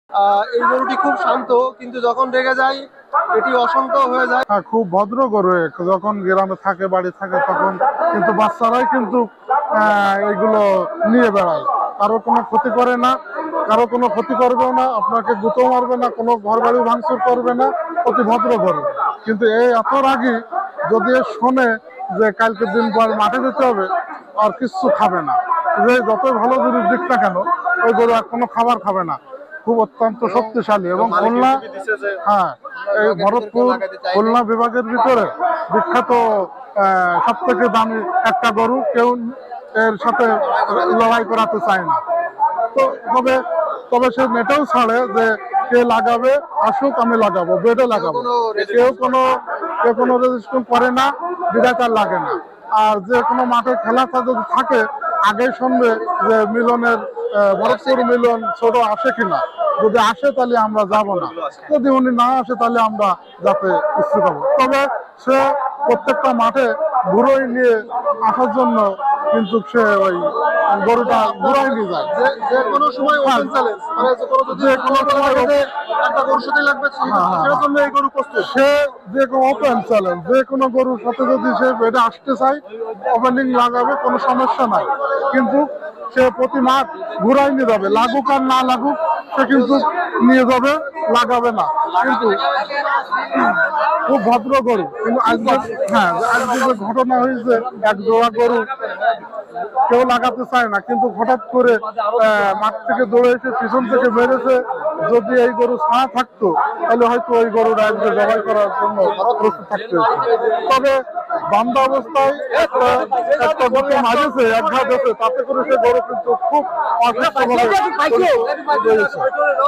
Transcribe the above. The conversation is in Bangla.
এই গরুটি খুব শান্ত, কিন্তু যখন রেগে যায় এটি অশান্ত হয়ে যায়। হ্যাঁ, খুব ভদ্র গরু। যখন গ্রামে থাকে, বাড়ি থাকে, তখন কিন্তু বাচ্চারাই কিন্তু এইগুলো নিয়ে বেড়ায়। কারো কোনো ক্ষতি করে না, কারো কোনো ক্ষতি করবেও না, আপনাকে গুঁতো মারবে না, কোনো ঘর বাড়ি ভাঙচুর করবে না, অতি ভদ্র গরু। কিন্তু এই এত রাগী, যদি শোনে যে কালকে দিন পর মাঠে যেতে হবে, আর কিচ্ছু খাবে না। যে যতই ভালো জিনিস দিক না কেন, ওই গরু আর কোনো খাবার খাবে না। খুব অত্যন্ত শক্তিশালী। এবং খুলনা, হ্যাঁ, এই ভরতপুর খুলনা বিভাগের ভিতরে বিখ্যাত সব থেকে দামি একটা গরু। কেউ এর সাথে লড়াই করাতে চায় না। তো তবে তবে সে নেটেও ছাড়ে যে কে লাগাবে আসুক, আমি লাগাবো, বেডে লাগাবো। কেউ কোনো রেজিস্ট্রেশন করে না, বিধাতার লাগে না। আর যে কোনো মাঠে খেলাটা যদি থাকে, আগেই শুনবে যে মিলনের ভরতপুর মিলন ছোট আসে কিনা। যদি আসে তাহলে আমরা যাব না, যদি উনি না আসে তাহলে আমরা যাতে ইচ্ছুক হবো। তবে সে প্রত্যেকটা মাঠে ঘুরোই নিয়ে আসার জন্য কিন্তু সে ওই গরুটা ঘুরাই নিয়ে যায়। যে কোনো সময় ওপেন চ্যালেঞ্জ, মানে যে কোনো সময় একটা গরুর সাথে লাগবে, সেটার জন্য এই গরু প্রস্তুত। সে যে কোনো ওপেন চ্যালেঞ্জ, যে কোনো গরুর সাথে যদি সে বেডে আসতে চায়, ওপেনিং লাগাবে, কোনো সমস্যা নাই। কিন্তু সে প্রতি মাঠ ঘুরাই নিয়ে যাবে, লাগুক আর না লাগুক, সে কিন্তু নিয়ে যাবে, লাগাবে না। কিন্তু খুব ভদ্র গরু। কিন্তু আজকে, হ্যাঁ, আজকে যে ঘটনা হয়েছে, এক জোড়া গরু কেউ লাগাতে চায় না, কিন্তু হঠাৎ করে মাঠ থেকে দৌড়ে এসে পিছন থেকে মেরেছে। যদি এই গরু ছাড়া থাকতো তাহলে হয়তো ওই গরুটা আজকে জবাই করার জন্য প্রস্তুত থাকতে হতো। তবে বান্ধা অবস্থায় একটা গরু মাঝেছে, এক ঘাট আছে, তাতে করে সে গরু কিন্তু খুব অসুস্থভাবে রয়েছে।